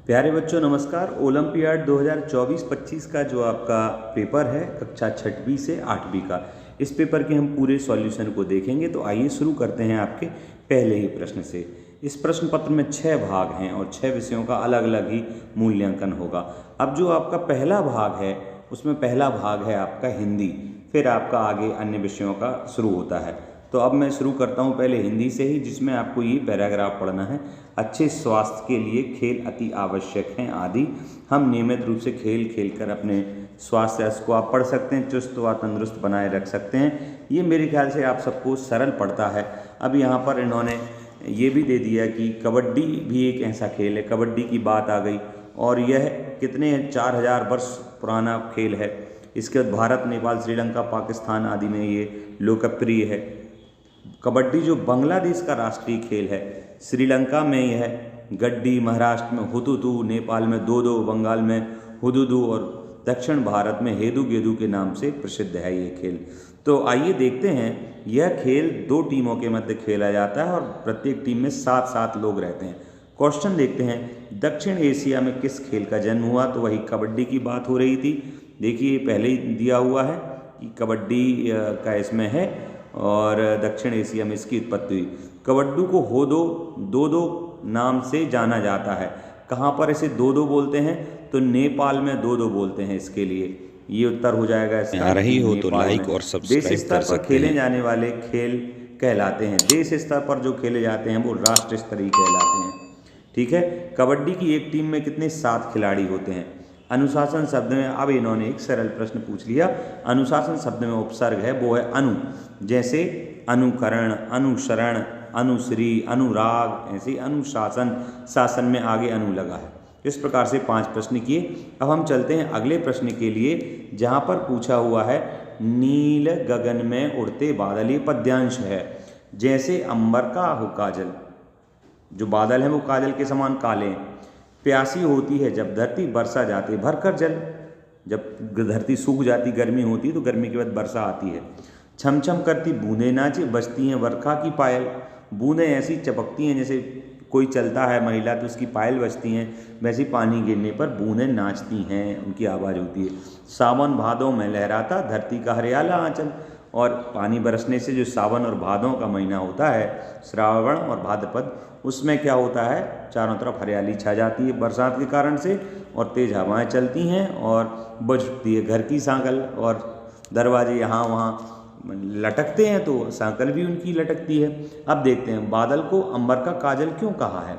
प्यारे बच्चों नमस्कार। ओलंपियाड 2024-25 का जो आपका पेपर है कक्षा 6वीं से 8वीं का, इस पेपर के हम पूरे सॉल्यूशन को देखेंगे। तो आइए शुरू करते हैं आपके पहले ही प्रश्न से। इस प्रश्न पत्र में 6 भाग हैं और 6 विषयों का अलग अलग ही मूल्यांकन होगा। अब जो आपका पहला भाग है उसमें पहला भाग है आपका हिंदी, फिर आपका आगे अन्य विषयों का शुरू होता है। तो अब मैं शुरू करता हूँ पहले हिंदी से ही, जिसमें आपको ये पैराग्राफ पढ़ना है। अच्छे स्वास्थ्य के लिए खेल अति आवश्यक हैं आदि। हम नियमित रूप से खेल खेलकर अपने स्वास्थ्य को आप पढ़ सकते हैं, चुस्त व तंदुरुस्त बनाए रख सकते हैं। ये मेरे ख्याल से आप सबको सरल पड़ता है। अब यहाँ पर इन्होंने ये भी दे दिया कि कबड्डी भी एक ऐसा खेल है, कबड्डी की बात आ गई और यह कितने 4000 वर्ष पुराना खेल है। इसके बाद भारत, नेपाल, श्रीलंका, पाकिस्तान आदि में ये लोकप्रिय है। कबड्डी जो बांग्लादेश का राष्ट्रीय खेल है, श्रीलंका में यह गड्डी, महाराष्ट्र में हुतुतु, नेपाल में दोदो, बंगाल में हुदुदु और दक्षिण भारत में हेदु गेदु के नाम से प्रसिद्ध है ये खेल। तो आइए देखते हैं, यह खेल 2 टीमों के मध्य खेला जाता है और प्रत्येक टीम में 7-7 लोग रहते हैं। क्वेश्चन देखते हैं, दक्षिण एशिया में किस खेल का जन्म हुआ? तो वही कबड्डी की बात हो रही थी। देखिए पहले ही दिया हुआ है कि कबड्डी का इसमें है और दक्षिण एशिया में इसकी उत्पत्ति हुई। कबड्डी को होदो दोदो नाम से जाना जाता है। कहाँ पर इसे दोदो बोलते हैं? तो नेपाल में दोदो बोलते हैं इसके लिए। ये उत्तर हो जाएगा इसका। आ रही हो तो लाइक और देश सब्सक्राइब स्तर कर पर सकते खेले हैं। जाने वाले खेल कहलाते हैं। देश स्तर पर जो खेले जाते हैं वो राष्ट्र स्तरीय कहलाते हैं। ठीक है। कबड्डी की एक टीम में कितने 7 खिलाड़ी होते हैं? अनुशासन शब्द में, अब इन्होंने एक सरल प्रश्न पूछ लिया। अनुशासन शब्द में उपसर्ग है वो है अनु, जैसे अनुकरण, अनुसरण, अनुश्री, अनुराग, ऐसे अनुशासन, शासन में आगे अनु लगा है। इस प्रकार से 5 प्रश्न किए। अब हम चलते हैं अगले प्रश्न के लिए, जहाँ पर पूछा हुआ है नील गगन में उड़ते बादल। ये पद्यांश है। जैसे अंबर का हो काजल, जो बादल हैं वो काजल के समान काले हैं। प्यासी होती है जब धरती, बरसा जाती भरकर जल। जब धरती सूख जाती, गर्मी होती है तो गर्मी के बाद वर्षा आती है। छम छम करती बूंदें नाचे, बजती हैं वर्षा की पायल। बूंदें ऐसी चपकती हैं जैसे कोई चलता है महिला तो उसकी पायल बजती हैं, वैसी पानी गिरने पर बूंदें नाचती हैं, उनकी आवाज़ होती है। सावन भादों में लहराता धरती का हरियाला आंचल। और पानी बरसने से जो सावन और भादों का महीना होता है, श्रावण और भाद्रपद, उसमें क्या होता है, चारों तरफ हरियाली छा जाती है बरसात के कारण से, और तेज़ हवाएं चलती हैं और बजती है घर की सांकल, और दरवाजे यहाँ वहाँ लटकते हैं तो सांकल भी उनकी लटकती है। अब देखते हैं, बादल को अंबर का काजल क्यों कहा है?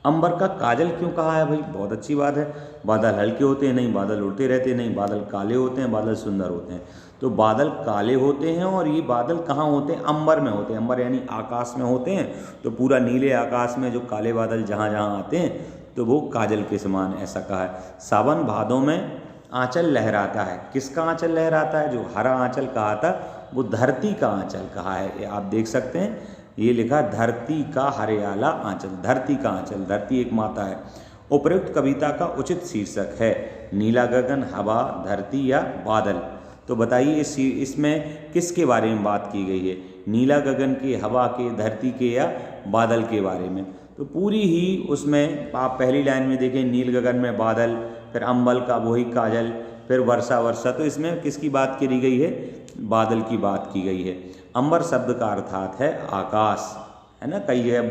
अंबर का काजल क्यों कहा है भाई? बहुत अच्छी बात है। बादल हल्के होते हैं? नहीं। बादल उड़ते रहते हैं? नहीं। बादल काले होते हैं? बादल सुंदर होते हैं? तो बादल काले होते हैं और ये बादल कहाँ होते हैं? अंबर में होते हैं। अंबर यानी आकाश में होते हैं। तो पूरा नीले आकाश में जो काले बादल जहाँ जहाँ आते हैं तो वो काजल के समान, ऐसा कहा है। सावन भादों में आंचल लहराता है। किसका आंचल लहराता है? जो हरा आंचल कहा था वो धरती का आंचल कहा है। ये आप देख सकते हैं, ये लिखा धरती का हरियाला आंचल, धरती का आंचल, धरती एक माता है। उपयुक्त कविता का उचित शीर्षक है नीला गगन, हवा, धरती या बादल। तो बताइए इसमें किसके बारे में बात की गई है? नीला गगन के, हवा के, धरती के या बादल के बारे में। तो पूरी ही उसमें आप पहली लाइन में देखें, नील गगन में बादल, फिर अंबल का वही काजल, फिर वर्षा वर्षा। तो इसमें किसकी बात करी गई है? बादल की बात की गई है। अंबर शब्द का अर्थात है आकाश, है ना। कई है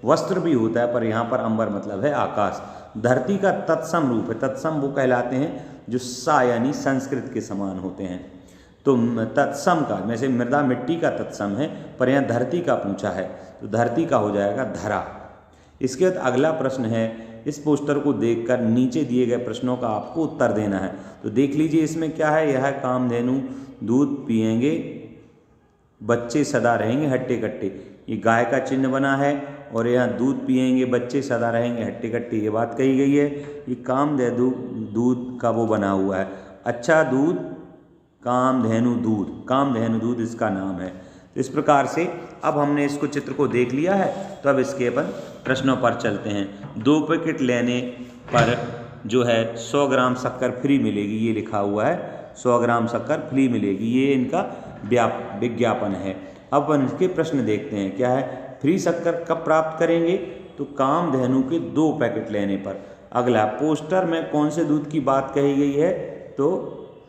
वस्त्र भी होता है, पर यहाँ पर अंबर मतलब है आकाश। धरती का तत्सम रूप है। तत्सम वो कहलाते हैं जो सा यानी संस्कृत के समान होते हैं। तो तत्सम का, जैसे मृदा मिट्टी का तत्सम है, पर यहाँ धरती का पूछा है तो धरती का हो जाएगा धरा। इसके बाद अगला प्रश्न है, इस पोस्टर को देखकर नीचे दिए गए प्रश्नों का आपको उत्तर देना है। तो देख लीजिए इसमें क्या है। यह है कामधेनु दूध पिएंगे बच्चे सदा रहेंगे हट्टे कट्टे। ये गाय का चिन्ह बना है और यहाँ दूध पिएंगे बच्चे सदा रहेंगे हट्टे कट्टे, ये बात कही गई है। ये कामधेनु दूध का वो बना हुआ है, अच्छा दूध, कामधेनु दूध, कामधेनु दूध इसका नाम है। तो इस प्रकार से अब हमने इसको चित्र को देख लिया है, तो अब इसके अपन प्रश्नों पर चलते हैं। 2 पैकेट लेने पर जो है 100 ग्राम शक्कर फ्री मिलेगी, ये लिखा हुआ है 100 ग्राम शक्कर फ्री मिलेगी, ये इनका विज्ञापन है। अब अपन इसके प्रश्न देखते हैं, क्या है, फ्री शक्कर कब प्राप्त करेंगे? तो तो कामधेनु के 2 पैकेट लेने पर। अगला, पोस्टर में कौन से दूध की बात कही गई है, तो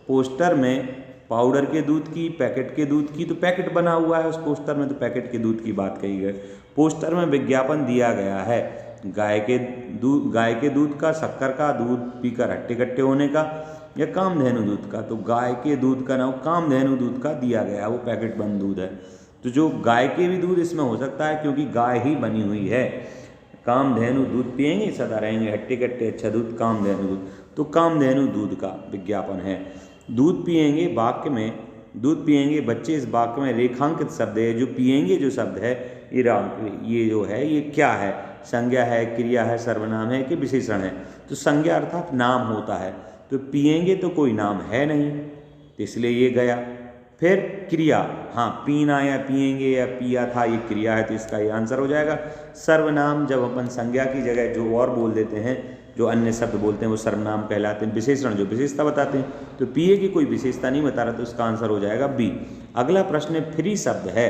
पोस्टर में पाउडर के दूध की, पैकेट के दूध की, तो पैकेट बना हुआ है उस पोस्टर में, तो पैकेट के दूध की बात कही गई। पोस्टर में विज्ञापन दिया गया है गाय के दूध का, शक्कर का, दूध पीकर हट्टे कट्टे होने का, या कामधेनु दूध का। तो गाय के दूध का नाम कामधेनु दूध का दिया गया, वो पैकेट बंद दूध है। तो जो गाय के भी दूध इसमें हो सकता है क्योंकि गाय ही बनी हुई है। कामधेनु दूध पिएंगे सदा रहेंगे हट्टे कट्टे, अच्छा दूध कामधेनु दूध, तो कामधेनु दूध का विज्ञापन है। दूध पिएंगे वाक्य में, दूध पिएंगे बच्चे, इस वाक्य में रेखांकित शब्द है। जो पिएंगे जो शब्द है ये जो है ये क्या है, संज्ञा है, क्रिया है, सर्वनाम है कि विशेषण है। तो संज्ञा अर्थात नाम होता है, तो पिएंगे तो कोई नाम है नहीं, तो इसलिए ये गया। फिर क्रिया, हाँ पीना या पिएंगे या पिया था ये क्रिया है, तो इसका ये आंसर हो जाएगा सर्वनाम। जब अपन संज्ञा की जगह जो और बोल देते हैं, जो अन्य शब्द बोलते हैं वो सर्वनाम कहलाते हैं। विशेषण जो विशेषता बताते हैं, तो पिए की कोई विशेषता नहीं बता रहा, तो इसका आंसर हो जाएगा बी। अगला प्रश्न फ्री शब्द है।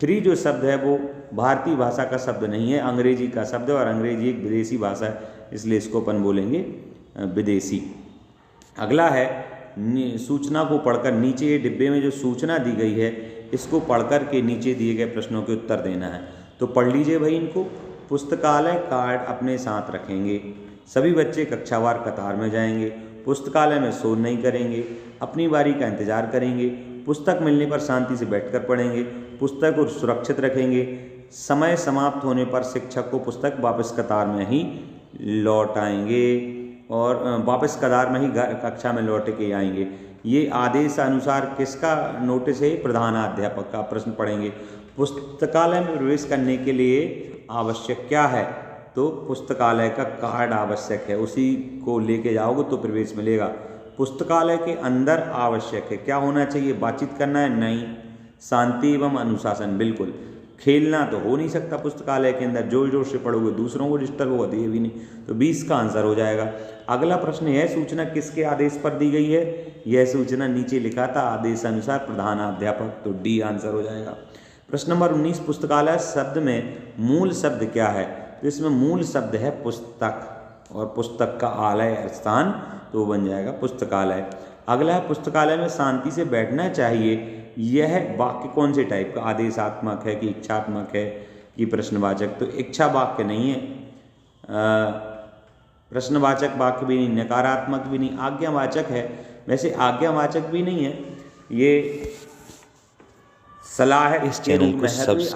फ्री जो शब्द है वो भारतीय भाषा का शब्द नहीं है, अंग्रेजी का शब्द है, और अंग्रेजी एक विदेशी भाषा है, इसलिए इसको अपन बोलेंगे विदेशी। अगला है सूचना को पढ़कर, नीचे ये डिब्बे में जो सूचना दी गई है इसको पढ़कर के नीचे दिए गए प्रश्नों के उत्तर देना है। तो पढ़ लीजिए भाई इनको। पुस्तकालय कार्ड अपने साथ रखेंगे, सभी बच्चे कक्षावार कतार में जाएंगे, पुस्तकालय में शोर नहीं करेंगे, अपनी बारी का इंतजार करेंगे, पुस्तक मिलने पर शांति से बैठकर पढ़ेंगे, पुस्तक को सुरक्षित रखेंगे, समय समाप्त होने पर शिक्षक को पुस्तक वापस कतार में ही लौटाएंगे, और वापस कतार में ही कक्षा में लौट के आएंगे। ये आदेश अनुसार किसका नोटिस है, प्रधानाध्यापक का। प्रश्न पढ़ेंगे, पुस्तकालय में प्रवेश करने के लिए आवश्यक क्या है, तो पुस्तकालय का कार्ड आवश्यक है, उसी को लेके जाओगे तो प्रवेश मिलेगा। पुस्तकालय के अंदर आवश्यक है, क्या होना चाहिए, बातचीत करना है, नहीं। शांति एवं अनुशासन, बिल्कुल। खेलना तो हो नहीं सकता पुस्तकालय के अंदर, जोर जोर से पढ़ोगे दूसरों को डिस्टर्ब होगा, तो ये भी नहीं, तो 20 का आंसर हो जाएगा। अगला प्रश्न, यह सूचना किसके आदेश पर दी गई है, यह सूचना नीचे लिखा था आदेश अनुसार प्रधानाध्यापक, तो डी आंसर हो जाएगा। प्रश्न नंबर 19, पुस्तकालय शब्द में मूल शब्द क्या है, तो इसमें मूल शब्द है पुस्तक, और पुस्तक का आलय स्थान, तो बन जाएगा पुस्तकालय। अगला है, पुस्तकालय में शांति से बैठना चाहिए, यह वाक्य कौन से टाइप का, आदेशात्मक है कि इच्छात्मक है कि प्रश्नवाचक, तो इच्छा वाक्य नहीं है, प्रश्नवाचक वाक्य भी नहीं, नकारात्मक भी नहीं, आज्ञावाचक है। वैसे आज्ञावाचक भी नहीं है, ये सलाह है, इस चैनल को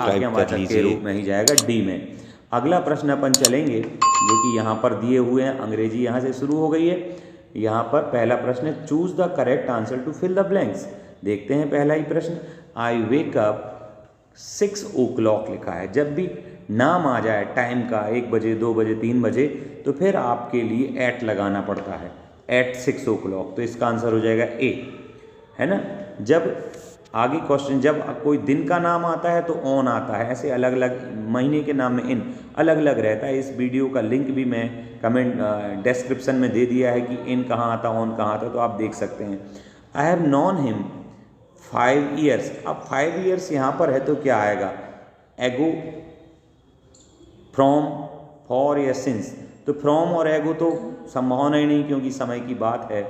आज्ञावाचक के रूप में ही जाएगा, डी में। अगला प्रश्न अपन चलेंगे जो कि यहाँ पर दिए हुए हैं, अंग्रेजी यहाँ से शुरू हो गई है। यहाँ पर पहला प्रश्न है, choose the correct answer to fill the blanks. देखते हैं पहला ही प्रश्न, आई वेक अप 6 o'clock लिखा है। जब भी नाम आ जाए टाइम का, 1 बजे 2 बजे 3 बजे, तो फिर आपके लिए एट लगाना पड़ता है, एट 6 o'clock, तो इसका आंसर हो जाएगा ए, है ना। जब आगे क्वेश्चन, जब कोई दिन का नाम आता है तो ऑन आता है, ऐसे अलग अलग महीने के नाम में इन अलग अलग रहता है। इस वीडियो का लिंक भी मैं कमेंट डिस्क्रिप्शन में दे दिया है कि इन कहाँ आता, ऑन कहाँ आता, तो आप देख सकते हैं। I have non him 5 years। अब 5 years यहाँ पर है तो क्या आएगा, एगो, फ्रॉम, फॉर या सिंस। तो फ्रॉम और एगो तो संभावना ही नहीं, क्योंकि समय की बात है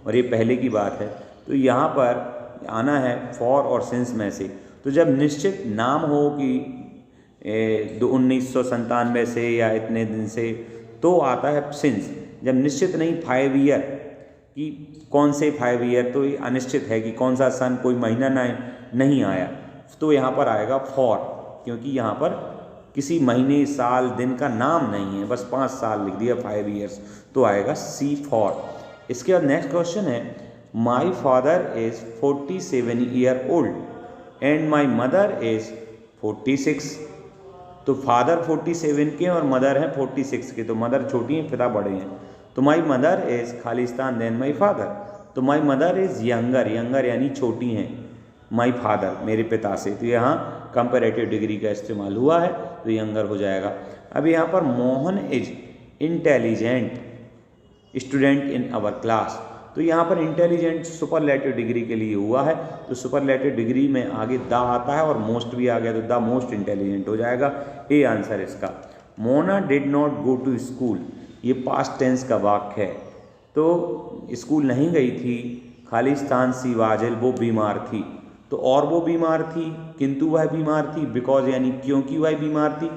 और ये पहले की बात है, तो यहाँ पर आना है फॉर और सिंस में से। तो जब निश्चित नाम हो कि 1997 से या इतने दिन से, तो आता है सिंस। जब निश्चित नहीं 5 year कि कौन से 5 year, तो ये अनिश्चित है कि कौन सा सन, कोई महीना नहीं आया, तो यहाँ पर आएगा फॉर, क्योंकि यहाँ पर किसी महीने, साल, दिन का नाम नहीं है, बस 5 साल लिख दिया, 5 years, तो आएगा सी फॉर। इसके बाद नेक्स्ट क्वेश्चन है, my father is 47 year old and my mother is 46। तो फादर 47 के और मदर है 46 के, तो मदर छोटी हैं, पिता बड़े हैं। तो माई मदर इज़ खालिस्तान देन माई फादर, तो my mother is younger, younger यानी छोटी हैं माई फादर, मेरे पिता से, तो यहाँ कंपैरेटिव डिग्री का इस्तेमाल हुआ है, तो यंगर हो जाएगा। अब यहाँ पर Mohan is intelligent student in our class, तो यहाँ पर इंटेलिजेंट सुपरलेटिव डिग्री के लिए हुआ है, तो सुपरलेटिव डिग्री में आगे द आता है और मोस्ट भी आ गया, तो द मोस्ट इंटेलिजेंट हो जाएगा, ए आंसर इसका। Mona did not go to school, ये पास्ट टेंस का वाक्य है। तो स्कूल नहीं गई थी। खालिस्तान सी वाजिल, वो बीमार थी। तो और वो बीमार थी, किंतु वह बीमार थी, बिकॉज यानी क्योंकि वह बीमार थी,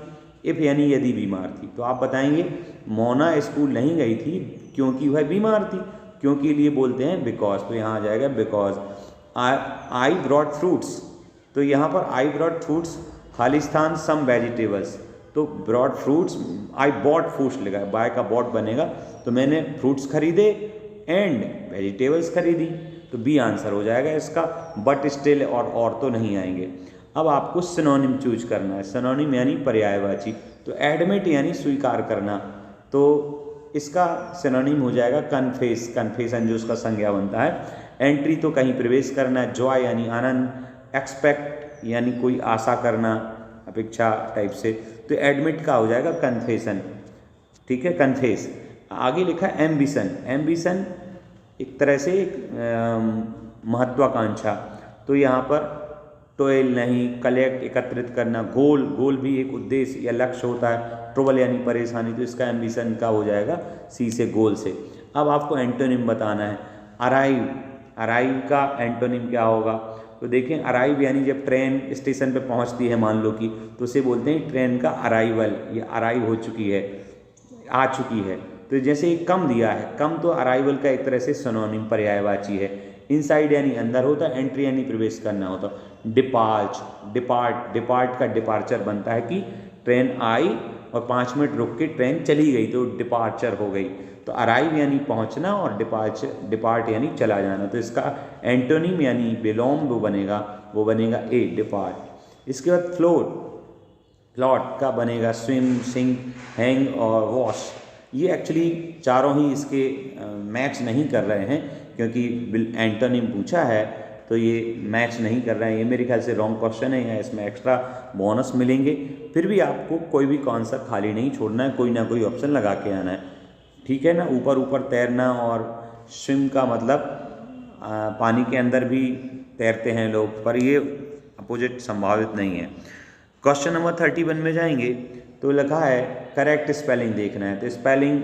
इफ़ यानी यदि बीमार थी। तो आप बताएंगे मोना स्कूल नहीं गई थी क्योंकि वह बीमार थी, क्योंकि लिए बोलते हैं बिकॉज, तो यहाँ आ जाएगा बिकॉज। आई ब्रॉट फ्रूट्स, तो यहाँ पर आई ब्रॉट फ्रूट्स, खालिस्तान सम वेजिटेबल्स, तो broad fruits, I bought fruits लिखा है, बाय का बॉट बनेगा, तो मैंने फ्रूट्स खरीदे एंड वेजिटेबल्स खरीदी, तो बी आंसर हो जाएगा इसका। बट स्टिल और तो नहीं आएंगे। अब आपको सिनोनिम चूज करना है। सिनोनिम यानी पर्यायवाची, तो एडमिट यानी स्वीकार करना, तो इसका सिनोनिम हो जाएगा कन्फेस, कन्फेशन जो उसका संज्ञा बनता है। एंट्री तो कहीं प्रवेश करना है, जॉय यानी आनंद, एक्सपेक्ट यानी कोई आशा करना, अपेक्षा टाइप से, तो एडमिट का हो जाएगा कन्फेशन, ठीक है, कन्फेस। आगे लिखा है एम्बिशन, एम्बिशन एक तरह से महत्वाकांक्षा, तो यहाँ पर टोयल नहीं, कलेक्ट एकत्रित करना, गोल, गोल भी एक उद्देश्य या लक्ष्य होता है, ट्रबल यानी परेशानी, तो इसका एम्बिशन का हो जाएगा सी से गोल से। अब आपको एंटोनिम बताना है। अराइव, अराइव का एंटोनिम क्या होगा, तो देखें अराइव यानी जब ट्रेन स्टेशन पे पहुंचती है मान लो कि, तो उसे बोलते हैं ट्रेन का अराइवल, ये अराइव हो चुकी है, आ चुकी है। तो जैसे कम दिया है, कम तो अराइवल का एक तरह से सिनोनिम पर्यायवाची है। इनसाइड यानी अंदर होता है, एंट्री यानी प्रवेश करना होता। डिपार्च, डिपार्ट, डिपार्ट का डिपार्चर बनता है कि ट्रेन आई और 5 मिनट रुक के ट्रेन चली गई, तो डिपार्चर हो गई। तो अराइव यानी पहुंचना और डिपार्ट यानी चला जाना, तो इसका एंटोनिम यानी विलोम वो बनेगा ए, डिपार्ट। इसके बाद फ्लोट, फ्लॉट का बनेगा स्विम, सिंक, हैंग और वॉश। ये एक्चुअली चारों ही इसके मैच नहीं कर रहे हैं, क्योंकि एंटोनिम पूछा है तो ये मैच नहीं कर रहे हैं। ये मेरे ख्याल से रॉन्ग क्वेश्चन है, या इसमें एक्स्ट्रा बोनस मिलेंगे। फिर भी आपको कोई भी आंसर खाली नहीं छोड़ना है, कोई ना कोई ऑप्शन लगा के आना है, ठीक है ना। ऊपर ऊपर तैरना, और स्विम का मतलब पानी के अंदर भी तैरते हैं लोग, पर ये अपोजिट संभावित नहीं है। क्वेश्चन नंबर 31 में जाएंगे तो लिखा है करेक्ट स्पेलिंग देखना है। तो स्पेलिंग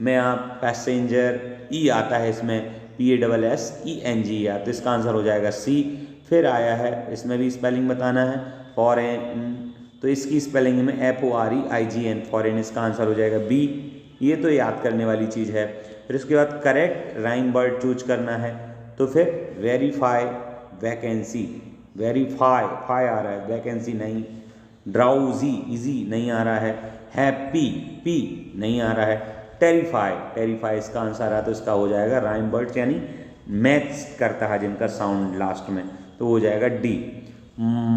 में आप पैसेंजर, ई आता है इसमें, PASSENG, तो इसका आंसर हो जाएगा सी। फिर आया है, इसमें भी स्पेलिंग बताना है, फॉरेन, तो इसकी स्पेलिंग में FOREIGN, फॉरेन, इसका आंसर हो जाएगा बी। ये तो याद करने वाली चीज़ है। फिर उसके बाद करेक्ट राइम वर्ड चूज करना है, तो फिर वेरीफाई, वैकेंसी, वेरीफाई, फाई आ रहा है, वैकेंसी नहीं। ड्राउजी, इजी नहीं आ रहा है। हैप्पी, पी नहीं आ रहा है। टेरिफाई, टेरिफाई इसका आंसर आ, तो इसका हो जाएगा राइम वर्ड यानी मैच करता है जिनका साउंड लास्ट में, तो हो जाएगा डी।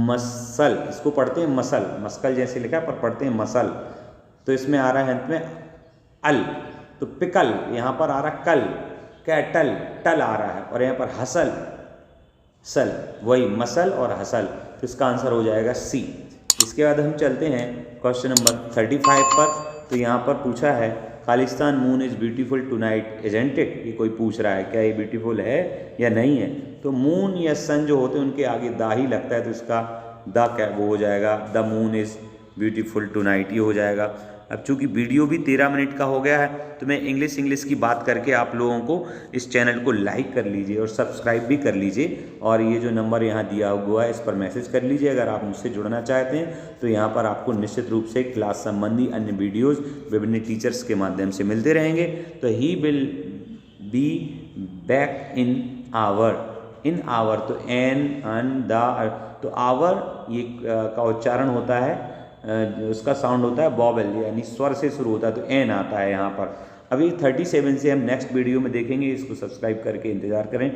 मसल, इसको पढ़ते हैं मसल, मस्कल जैसे लिखा है पर पढ़ते हैं मसल, तो इसमें आ रहा है अंत में अल। तो पिकल यहाँ पर आ रहा कल, कैटल, टल आ रहा है, और यहाँ पर हसल, सल, वही मसल और हसल, तो इसका आंसर हो जाएगा सी। इसके बाद हम चलते हैं क्वेश्चन नंबर 35 पर। तो यहाँ पर पूछा है Khalistan moon is beautiful tonight isn't it, ये कोई पूछ रहा है क्या ये ब्यूटीफुल है या नहीं है। तो मून या सन जो होते हैं उनके आगे दा ही लगता है, तो इसका द क्या वो हो जाएगा, the moon is beautiful tonight, ये हो जाएगा। अब चूंकि वीडियो भी 13 मिनट का हो गया है, तो मैं इंग्लिश की बात करके आप लोगों को इस चैनल को लाइक कर लीजिए और सब्सक्राइब भी कर लीजिए, और ये जो नंबर यहाँ दिया हुआ है इस पर मैसेज कर लीजिए अगर आप मुझसे जुड़ना चाहते हैं। तो यहाँ पर आपको निश्चित रूप से क्लास संबंधी अन्य वीडियोज़ विभिन्न टीचर्स के माध्यम से मिलते रहेंगे। तो he will be back in hour, in hour, तो एन, अन, द, तो आवर ये का उच्चारण होता है, उसका साउंड होता है बॉबल, यानी स्वर से शुरू होता है, तो एन आता है यहाँ पर। अभी 37 से हम नेक्स्ट वीडियो में देखेंगे, इसको सब्सक्राइब करके इंतज़ार करें।